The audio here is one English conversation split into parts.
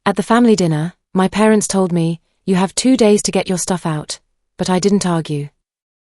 At the family dinner, my parents told me, "You have 2 days to get your stuff out," but I didn't argue.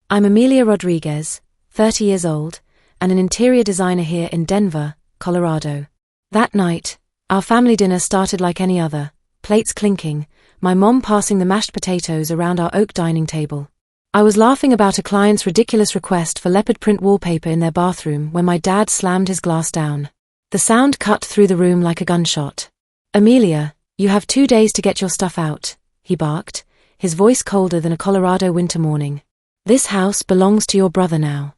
I'm Amelia Rodriguez, 30 years old, and an interior designer here in Denver, Colorado. That night, our family dinner started like any other, plates clinking, my mom passing the mashed potatoes around our oak dining table. I was laughing about a client's ridiculous request for leopard print wallpaper in their bathroom when my dad slammed his glass down. The sound cut through the room like a gunshot. "Amelia, you have 2 days to get your stuff out," he barked, his voice colder than a Colorado winter morning. "This house belongs to your brother now."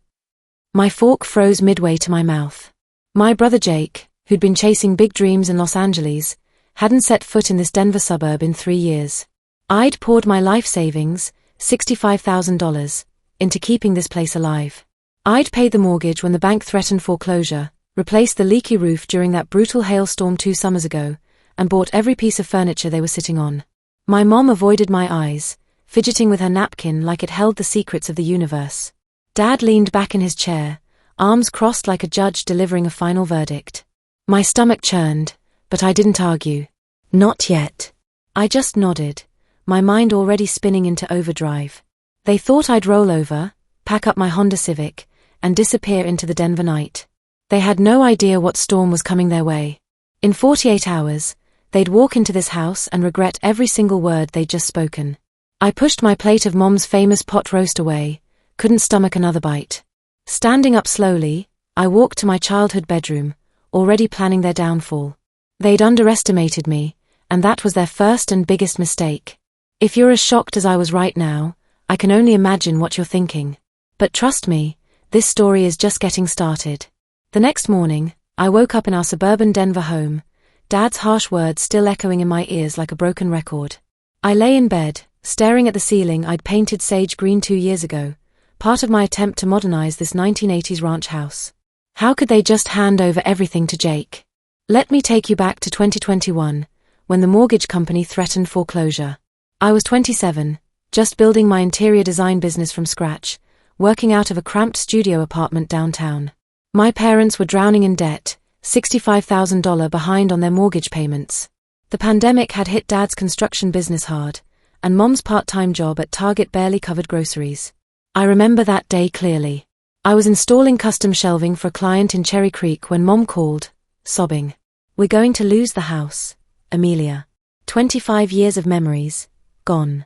My fork froze midway to my mouth. My brother Jake, who'd been chasing big dreams in Los Angeles, hadn't set foot in this Denver suburb in 3 years. I'd poured my life savings, $65,000, into keeping this place alive. I'd paid the mortgage when the bank threatened foreclosure, replaced the leaky roof during that brutal hailstorm 2 summers ago, and bought every piece of furniture they were sitting on. My mom avoided my eyes, fidgeting with her napkin like it held the secrets of the universe. Dad leaned back in his chair, arms crossed like a judge delivering a final verdict. My stomach churned, but I didn't argue. Not yet. I just nodded, my mind already spinning into overdrive. They thought I'd roll over, pack up my Honda Civic, and disappear into the Denver night. They had no idea what storm was coming their way. In 48 hours, they'd walk into this house and regret every single word they'd just spoken. I pushed my plate of Mom's famous pot roast away, couldn't stomach another bite. Standing up slowly, I walked to my childhood bedroom, already planning their downfall. They'd underestimated me, and that was their first and biggest mistake. If you're as shocked as I was right now, I can only imagine what you're thinking. But trust me, this story is just getting started. The next morning, I woke up in our suburban Denver home, Dad's harsh words still echoing in my ears like a broken record. I lay in bed, staring at the ceiling I'd painted sage green 2 years ago, part of my attempt to modernize this 1980s ranch house. How could they just hand over everything to Jake? Let me take you back to 2021, when the mortgage company threatened foreclosure. I was 27, just building my interior design business from scratch, working out of a cramped studio apartment downtown. My parents were drowning in debt, $65,000 behind on their mortgage payments. The pandemic had hit Dad's construction business hard, and Mom's part-time job at Target barely covered groceries. I remember that day clearly. I was installing custom shelving for a client in Cherry Creek when Mom called, sobbing. "We're going to lose the house, Amelia. 25 years of memories, gone."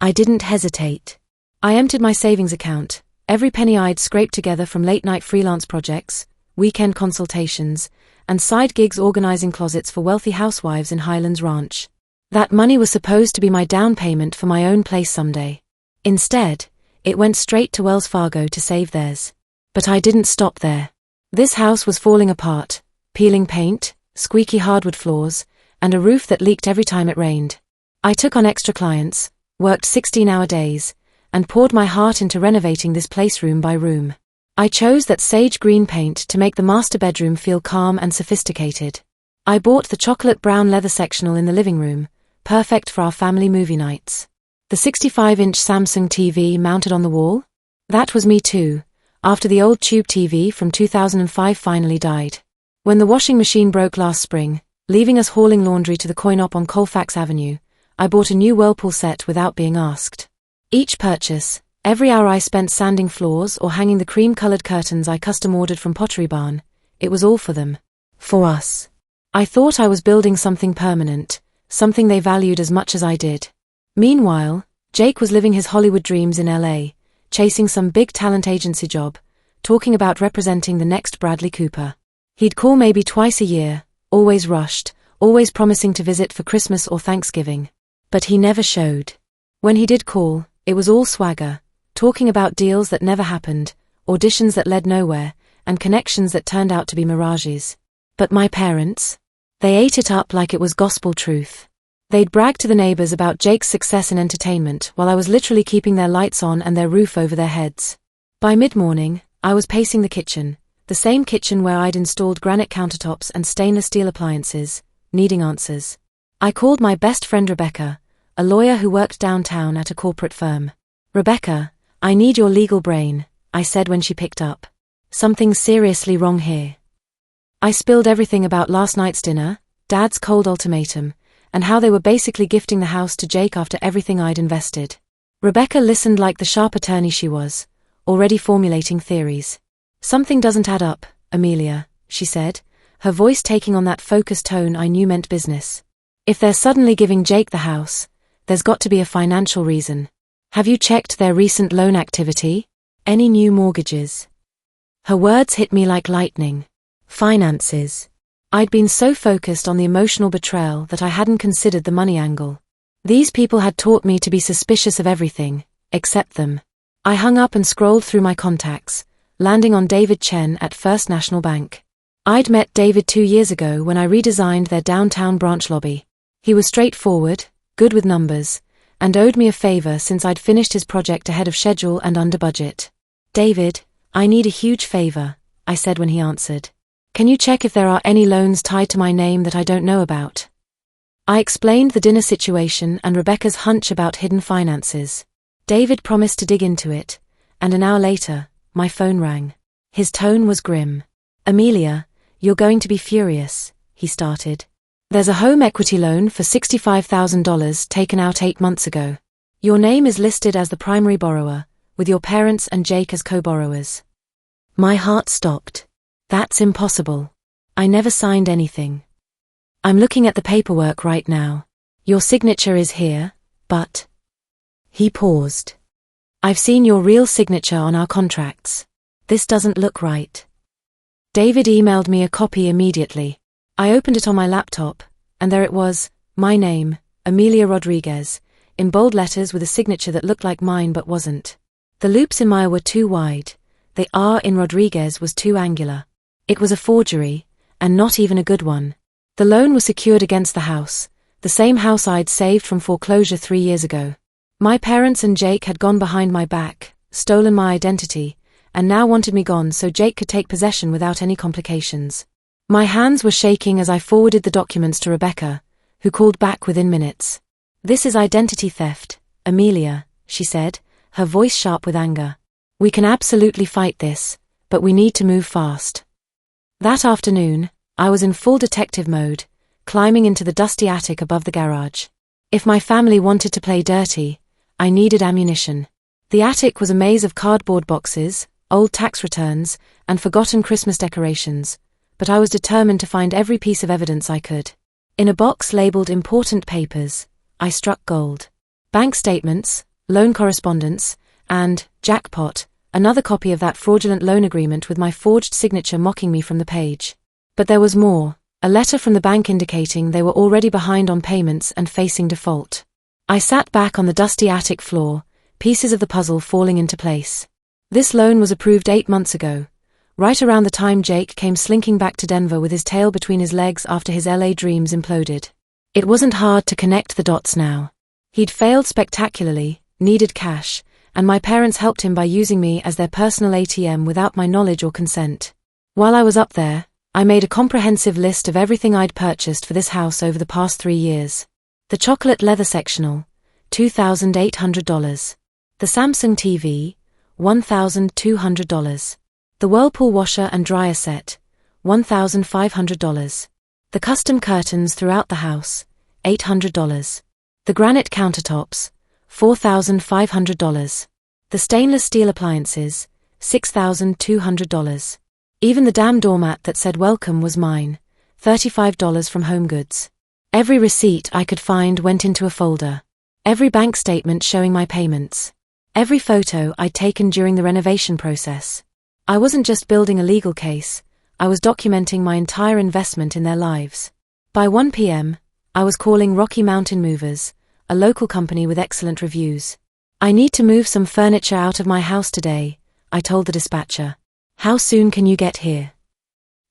I didn't hesitate. I emptied my savings account, every penny I'd scraped together from late-night freelance projects, weekend consultations, and side gigs organizing closets for wealthy housewives in Highlands Ranch. That money was supposed to be my down payment for my own place someday. Instead, it went straight to Wells Fargo to save theirs. But I didn't stop there. This house was falling apart, peeling paint, squeaky hardwood floors, and a roof that leaked every time it rained. I took on extra clients, worked 16-hour days, and poured my heart into renovating this place room by room. I chose that sage green paint to make the master bedroom feel calm and sophisticated. I bought the chocolate brown leather sectional in the living room, perfect for our family movie nights. The 65-inch Samsung TV mounted on the wall? That was me too, after the old tube TV from 2005 finally died. When the washing machine broke last spring, leaving us hauling laundry to the coin-op on Colfax Avenue, I bought a new Whirlpool set without being asked. Each purchase, every hour I spent sanding floors or hanging the cream-colored curtains I custom-ordered from Pottery Barn, it was all for them. For us. I thought I was building something permanent, something they valued as much as I did. Meanwhile, Jake was living his Hollywood dreams in LA, chasing some big talent agency job, talking about representing the next Bradley Cooper. He'd call maybe twice a year, always rushed, always promising to visit for Christmas or Thanksgiving. But he never showed. When he did call, it was all swagger, talking about deals that never happened, auditions that led nowhere, and connections that turned out to be mirages. But my parents? They ate it up like it was gospel truth. They'd brag to the neighbors about Jake's success in entertainment while I was literally keeping their lights on and their roof over their heads. By mid-morning, I was pacing the kitchen, the same kitchen where I'd installed granite countertops and stainless steel appliances, needing answers. I called my best friend Rebecca, a lawyer who worked downtown at a corporate firm. "Rebecca, I need your legal brain," I said when she picked up. "Something's seriously wrong here." I spilled everything about last night's dinner, Dad's cold ultimatum, and how they were basically gifting the house to Jake after everything I'd invested. Rebecca listened like the sharp attorney she was, already formulating theories. "Something doesn't add up, Amelia," she said, her voice taking on that focused tone I knew meant business. "If they're suddenly giving Jake the house, there's got to be a financial reason. Have you checked their recent loan activity? Any new mortgages?" Her words hit me like lightning. Finances. I'd been so focused on the emotional betrayal that I hadn't considered the money angle. These people had taught me to be suspicious of everything, except them. I hung up and scrolled through my contacts, landing on David Chen at First National Bank. I'd met David 2 years ago when I redesigned their downtown branch lobby. He was straightforward, good with numbers, and owed me a favor since I'd finished his project ahead of schedule and under budget. "David, I need a huge favor," I said when he answered. "Can you check if there are any loans tied to my name that I don't know about?" I explained the dinner situation and Rebecca's hunch about hidden finances. David promised to dig into it, and an hour later, my phone rang. His tone was grim. "Amelia, you're going to be furious," he started. "There's a home equity loan for $65,000 taken out 8 months ago. Your name is listed as the primary borrower, with your parents and Jake as co-borrowers." My heart stopped. "That's impossible. I never signed anything." "I'm looking at the paperwork right now. Your signature is here, but..." He paused. "I've seen your real signature on our contracts. This doesn't look right." David emailed me a copy immediately. I opened it on my laptop, and there it was, my name, Amelia Rodriguez, in bold letters with a signature that looked like mine but wasn't. The loops in my were too wide. The R in Rodriguez was too angular. It was a forgery, and not even a good one. The loan was secured against the house, the same house I'd saved from foreclosure 3 years ago. My parents and Jake had gone behind my back, stolen my identity, and now wanted me gone so Jake could take possession without any complications. My hands were shaking as I forwarded the documents to Rebecca, who called back within minutes. "This is identity theft, Amelia," she said, her voice sharp with anger. "We can absolutely fight this, but we need to move fast." That afternoon, I was in full detective mode, climbing into the dusty attic above the garage. If my family wanted to play dirty, I needed ammunition. The attic was a maze of cardboard boxes, old tax returns, and forgotten Christmas decorations, but I was determined to find every piece of evidence I could. In a box labeled important papers, I struck gold. Bank statements, loan correspondence, and, jackpot, another copy of that fraudulent loan agreement with my forged signature mocking me from the page. But there was more, a letter from the bank indicating they were already behind on payments and facing default. I sat back on the dusty attic floor, pieces of the puzzle falling into place. This loan was approved 8 months ago, right around the time Jake came slinking back to Denver with his tail between his legs after his LA dreams imploded. It wasn't hard to connect the dots now. He'd failed spectacularly, needed cash, and my parents helped him by using me as their personal ATM without my knowledge or consent. While I was up there, I made a comprehensive list of everything I'd purchased for this house over the past 3 years. The chocolate leather sectional, $2,800. The Samsung TV, $1,200. The Whirlpool washer and dryer set, $1,500. The custom curtains throughout the house, $800. The granite countertops, $4,500. The stainless steel appliances, $6,200. Even the damn doormat that said welcome was mine, $35 from Home Goods. Every receipt I could find went into a folder. Every bank statement showing my payments. Every photo I'd taken during the renovation process. I wasn't just building a legal case, I was documenting my entire investment in their lives. By 1 p.m., I was calling Rocky Mountain Movers, a local company with excellent reviews. "I need to move some furniture out of my house today," I told the dispatcher. "How soon can you get here?"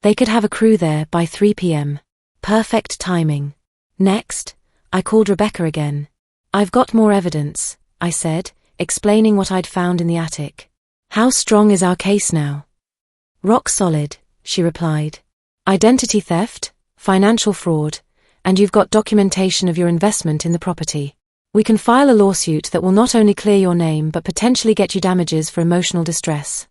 They could have a crew there by 3 p.m. Perfect timing. Next, I called Rebecca again. "I've got more evidence," I said, explaining what I'd found in the attic. "How strong is our case now?" "Rock solid," she replied. "Identity theft, financial fraud, and you've got documentation of your investment in the property. We can file a lawsuit that will not only clear your name but potentially get you damages for emotional distress."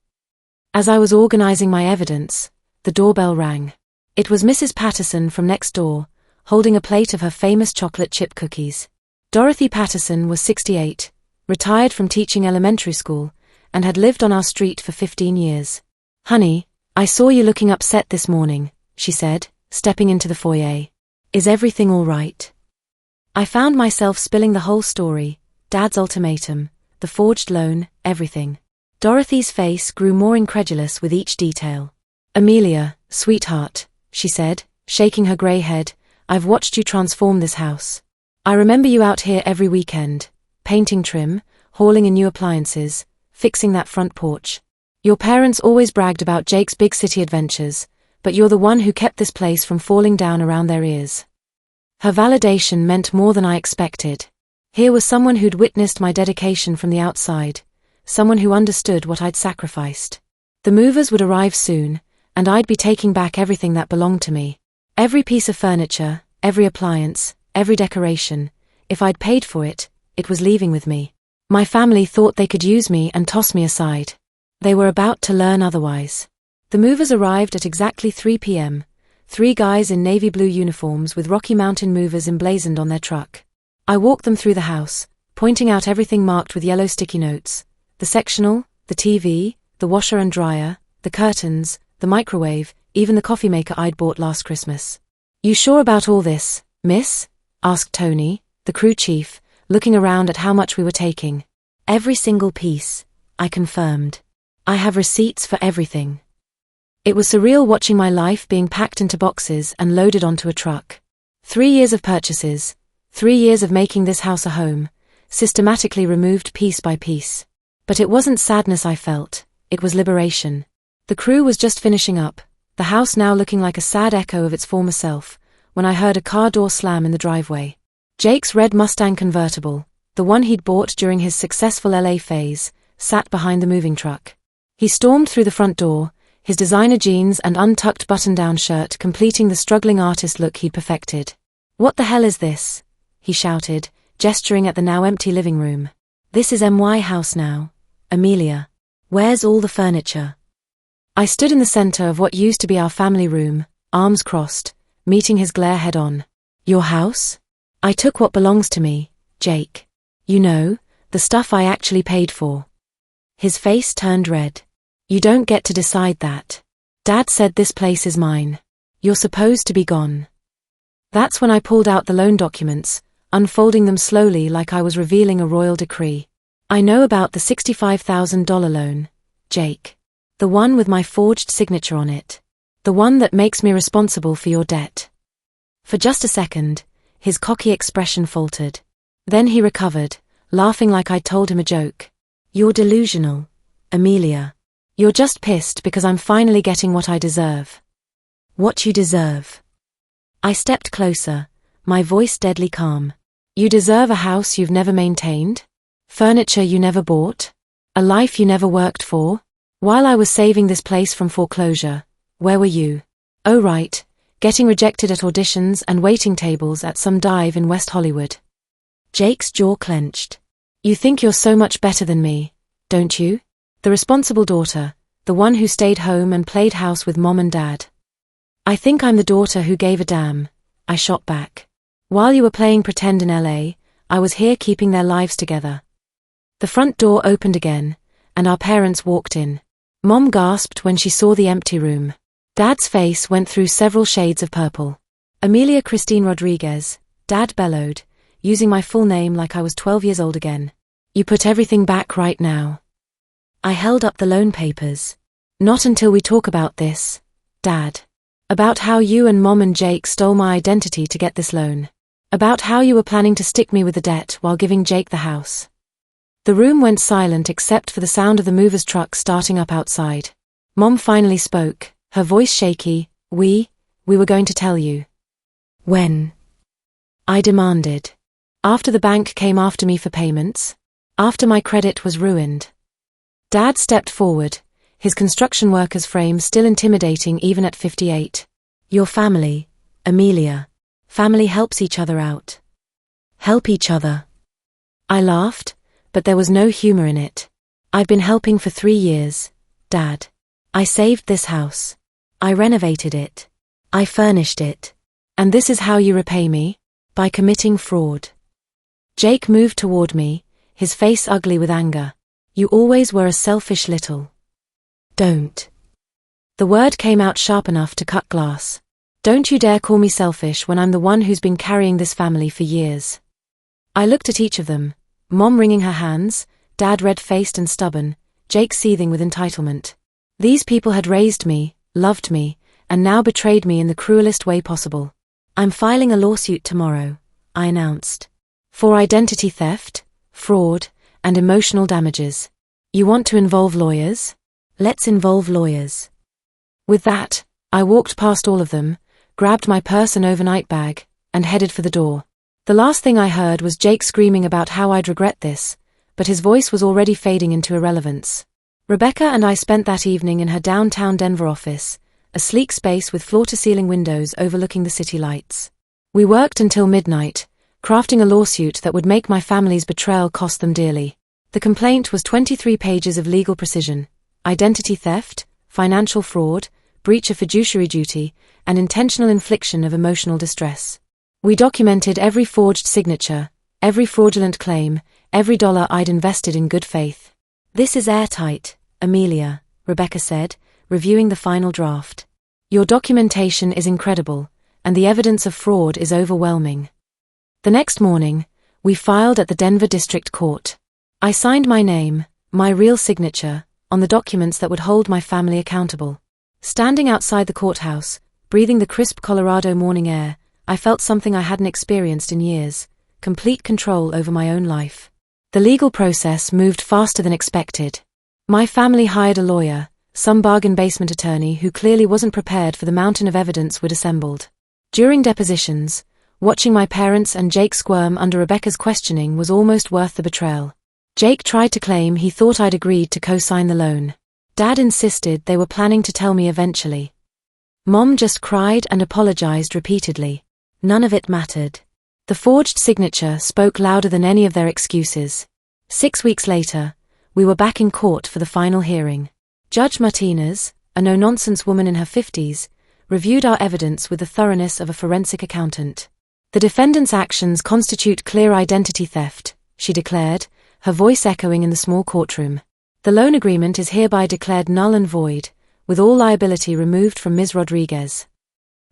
As I was organizing my evidence, the doorbell rang. It was Mrs. Patterson from next door, holding a plate of her famous chocolate chip cookies. Dorothy Patterson was 68, retired from teaching elementary school, and had lived on our street for 15 years. "Honey, I saw you looking upset this morning," she said, stepping into the foyer. "Is everything all right?" I found myself spilling the whole story, Dad's ultimatum, the forged loan, everything. Dorothy's face grew more incredulous with each detail. "Amelia, sweetheart," she said, shaking her grey head, "I've watched you transform this house. I remember you out here every weekend, painting trim, hauling in new appliances, fixing that front porch. Your parents always bragged about Jake's big city adventures, but you're the one who kept this place from falling down around their ears." Her validation meant more than I expected. Here was someone who'd witnessed my dedication from the outside, someone who understood what I'd sacrificed. The movers would arrive soon, and I'd be taking back everything that belonged to me. Every piece of furniture, every appliance, every decoration. If I'd paid for it, it was leaving with me. My family thought they could use me and toss me aside. They were about to learn otherwise. The movers arrived at exactly 3 p.m., 3 guys in navy blue uniforms with Rocky Mountain Movers emblazoned on their truck. I walked them through the house, pointing out everything marked with yellow sticky notes: the sectional, the TV, the washer and dryer, the curtains, the microwave, even the coffee maker I'd bought last Christmas. "You sure about all this, miss?" asked Tony, the crew chief, looking around at how much we were taking. "Every single piece," I confirmed. "I have receipts for everything." It was surreal watching my life being packed into boxes and loaded onto a truck. 3 years of purchases, 3 years of making this house a home, systematically removed piece by piece. But it wasn't sadness I felt, it was liberation. The crew was just finishing up, the house now looking like a sad echo of its former self, when I heard a car door slam in the driveway. Jake's red Mustang convertible, the one he'd bought during his successful LA phase, sat behind the moving truck. He stormed through the front door, his designer jeans and untucked button-down shirt completing the struggling artist look he'd perfected. "What the hell is this?" he shouted, gesturing at the now empty living room. "This is my house now, Amelia. Where's all the furniture?" I stood in the center of what used to be our family room, arms crossed, meeting his glare head-on. "Your house? I took what belongs to me, Jake. You know, the stuff I actually paid for." His face turned red. "You don't get to decide that. Dad said this place is mine. You're supposed to be gone." That's when I pulled out the loan documents, unfolding them slowly like I was revealing a royal decree. "I know about the $65,000 loan, Jake. The one with my forged signature on it. The one that makes me responsible for your debt." For just a second, his cocky expression faltered. Then he recovered, laughing like I'd told him a joke. "You're delusional, Amelia. You're just pissed because I'm finally getting what I deserve." "What you deserve?" I stepped closer, my voice deadly calm. "You deserve a house you've never maintained? Furniture you never bought? A life you never worked for? While I was saving this place from foreclosure, where were you? Oh right, getting rejected at auditions and waiting tables at some dive in West Hollywood." Jake's jaw clenched. "You think you're so much better than me, don't you? The responsible daughter, the one who stayed home and played house with mom and dad." "I think I'm the daughter who gave a damn," I shot back. "While you were playing pretend in LA, I was here keeping their lives together." The front door opened again, and our parents walked in. Mom gasped when she saw the empty room. Dad's face went through several shades of purple. "Amelia Christine Rodriguez," Dad bellowed, using my full name like I was 12 years old again. "You put everything back right now." I held up the loan papers. "Not until we talk about this, Dad. About how you and Mom and Jake stole my identity to get this loan. About how you were planning to stick me with the debt while giving Jake the house." The room went silent except for the sound of the mover's truck starting up outside. Mom finally spoke, her voice shaky. We were going to tell you." "When?" I demanded. "After the bank came after me for payments. After my credit was ruined." Dad stepped forward, his construction worker's frame still intimidating even at 58. "Your family, Amelia. Family helps each other out." "Help each other?" I laughed, but there was no humor in it. "I've been helping for 3 years, Dad. I saved this house. I renovated it. I furnished it. And this is how you repay me? By committing fraud. Jake moved toward me, his face ugly with anger. You always were a selfish little. Don't. The word came out sharp enough to cut glass. Don't you dare call me selfish when I'm the one who's been carrying this family for years. I looked at each of them, Mom wringing her hands, Dad red-faced and stubborn, Jake seething with entitlement. These people had raised me, loved me, and now betrayed me in the cruelest way possible. I'm filing a lawsuit tomorrow, I announced. For identity theft, fraud, and emotional damages. You want to involve lawyers? Let's involve lawyers. With that, I walked past all of them, grabbed my purse and overnight bag, and headed for the door. The last thing I heard was Jake screaming about how I'd regret this, but his voice was already fading into irrelevance. Rebecca and I spent that evening in her downtown Denver office, a sleek space with floor-to-ceiling windows overlooking the city lights. We worked until midnight, crafting a lawsuit that would make my family's betrayal cost them dearly. The complaint was 23 pages of legal precision: identity theft, financial fraud, breach of fiduciary duty, and intentional infliction of emotional distress. We documented every forged signature, every fraudulent claim, every dollar I'd invested in good faith. This is airtight, Amelia, Rebecca said, reviewing the final draft. Your documentation is incredible, and the evidence of fraud is overwhelming. The next morning, we filed at the Denver District Court. I signed my name, my real signature, on the documents that would hold my family accountable. Standing outside the courthouse, breathing the crisp Colorado morning air, I felt something I hadn't experienced in years: complete control over my own life. The legal process moved faster than expected. My family hired a lawyer, some bargain basement attorney who clearly wasn't prepared for the mountain of evidence we'd assembled. During depositions, watching my parents and Jake squirm under Rebecca's questioning was almost worth the betrayal. Jake tried to claim he thought I'd agreed to co-sign the loan. Dad insisted they were planning to tell me eventually. Mom just cried and apologized repeatedly. None of it mattered. The forged signature spoke louder than any of their excuses. 6 weeks later, we were back in court for the final hearing. Judge Martinez, a no-nonsense woman in her 50s, reviewed our evidence with the thoroughness of a forensic accountant. The defendant's actions constitute clear identity theft, she declared, her voice echoing in the small courtroom. The loan agreement is hereby declared null and void, with all liability removed from Ms. Rodriguez.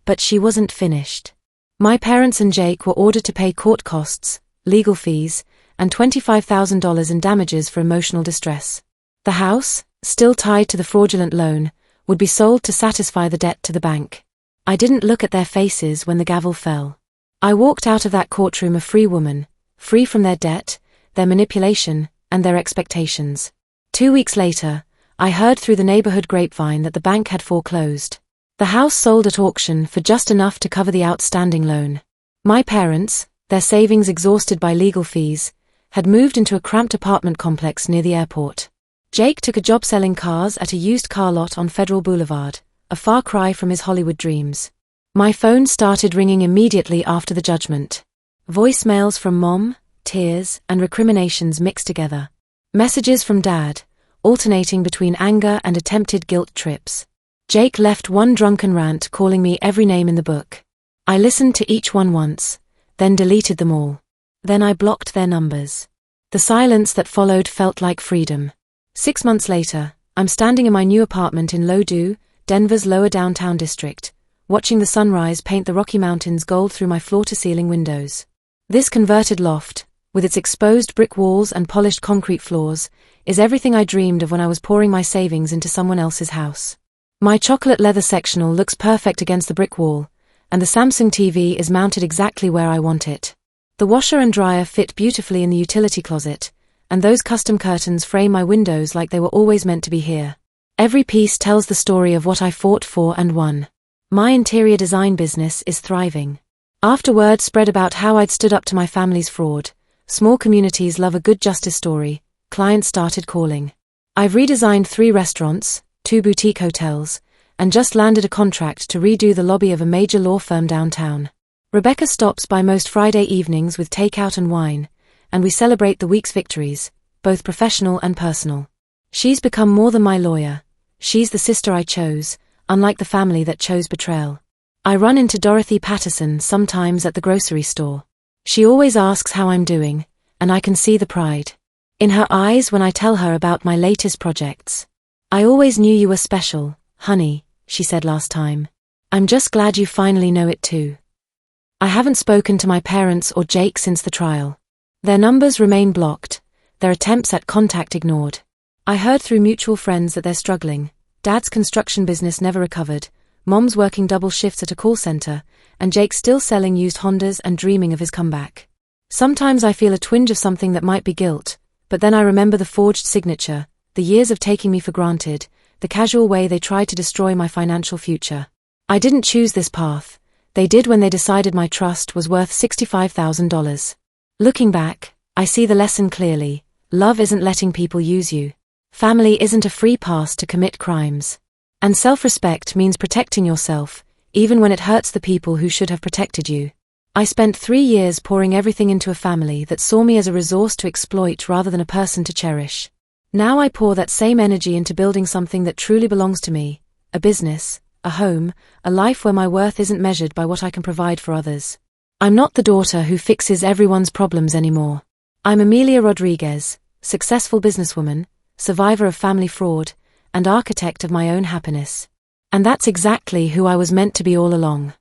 But she wasn't finished. My parents and Jake were ordered to pay court costs, legal fees, and $25,000 in damages for emotional distress. The house, still tied to the fraudulent loan, would be sold to satisfy the debt to the bank. I didn't look at their faces when the gavel fell. I walked out of that courtroom a free woman, free from their debt, their manipulation, and their expectations. 2 weeks later, I heard through the neighborhood grapevine that the bank had foreclosed. The house sold at auction for just enough to cover the outstanding loan. My parents, their savings exhausted by legal fees, had moved into a cramped apartment complex near the airport. Jake took a job selling cars at a used car lot on Federal Boulevard, a far cry from his Hollywood dreams. My phone started ringing immediately after the judgment. Voicemails from Mom, tears, and recriminations mixed together. Messages from Dad, alternating between anger and attempted guilt trips. Jake left one drunken rant calling me every name in the book. I listened to each one once, then deleted them all. Then I blocked their numbers. The silence that followed felt like freedom. 6 months later, I'm standing in my new apartment in Loudoun, Denver's lower downtown district, watching the sunrise paint the Rocky Mountains gold through my floor-to-ceiling windows. This converted loft, with its exposed brick walls and polished concrete floors, is everything I dreamed of when I was pouring my savings into someone else's house. My chocolate leather sectional looks perfect against the brick wall, and the Samsung TV is mounted exactly where I want it. The washer and dryer fit beautifully in the utility closet, and those custom curtains frame my windows like they were always meant to be here. Every piece tells the story of what I fought for and won. My interior design business is thriving. After word spread about how I'd stood up to my family's fraud, small communities love a good justice story, clients started calling. I've redesigned 3 restaurants, 2 boutique hotels, and just landed a contract to redo the lobby of a major law firm downtown. Rebecca stops by most Friday evenings with takeout and wine, and we celebrate the week's victories, both professional and personal. She's become more than my lawyer. She's the sister I chose, unlike the family that chose betrayal. I run into Dorothy Patterson sometimes at the grocery store. She always asks how I'm doing, and I can see the pride in her eyes when I tell her about my latest projects. I always knew you were special, honey, she said last time. I'm just glad you finally know it too. I haven't spoken to my parents or Jake since the trial. Their numbers remain blocked, their attempts at contact ignored. I heard through mutual friends that they're struggling. Dad's construction business never recovered, Mom's working double shifts at a call center, and Jake's still selling used Hondas and dreaming of his comeback. Sometimes I feel a twinge of something that might be guilt, but then I remember the forged signature, the years of taking me for granted, the casual way they tried to destroy my financial future. I didn't choose this path. They did when they decided my trust was worth $65,000. Looking back, I see the lesson clearly. Love isn't letting people use you. Family isn't a free pass to commit crimes. And self-respect means protecting yourself, even when it hurts the people who should have protected you. I spent 3 years pouring everything into a family that saw me as a resource to exploit rather than a person to cherish. Now I pour that same energy into building something that truly belongs to me, a business, a home, a life where my worth isn't measured by what I can provide for others. I'm not the daughter who fixes everyone's problems anymore. I'm Amelia Rodriguez, successful businesswoman, survivor of family fraud, and architect of my own happiness. And that's exactly who I was meant to be all along.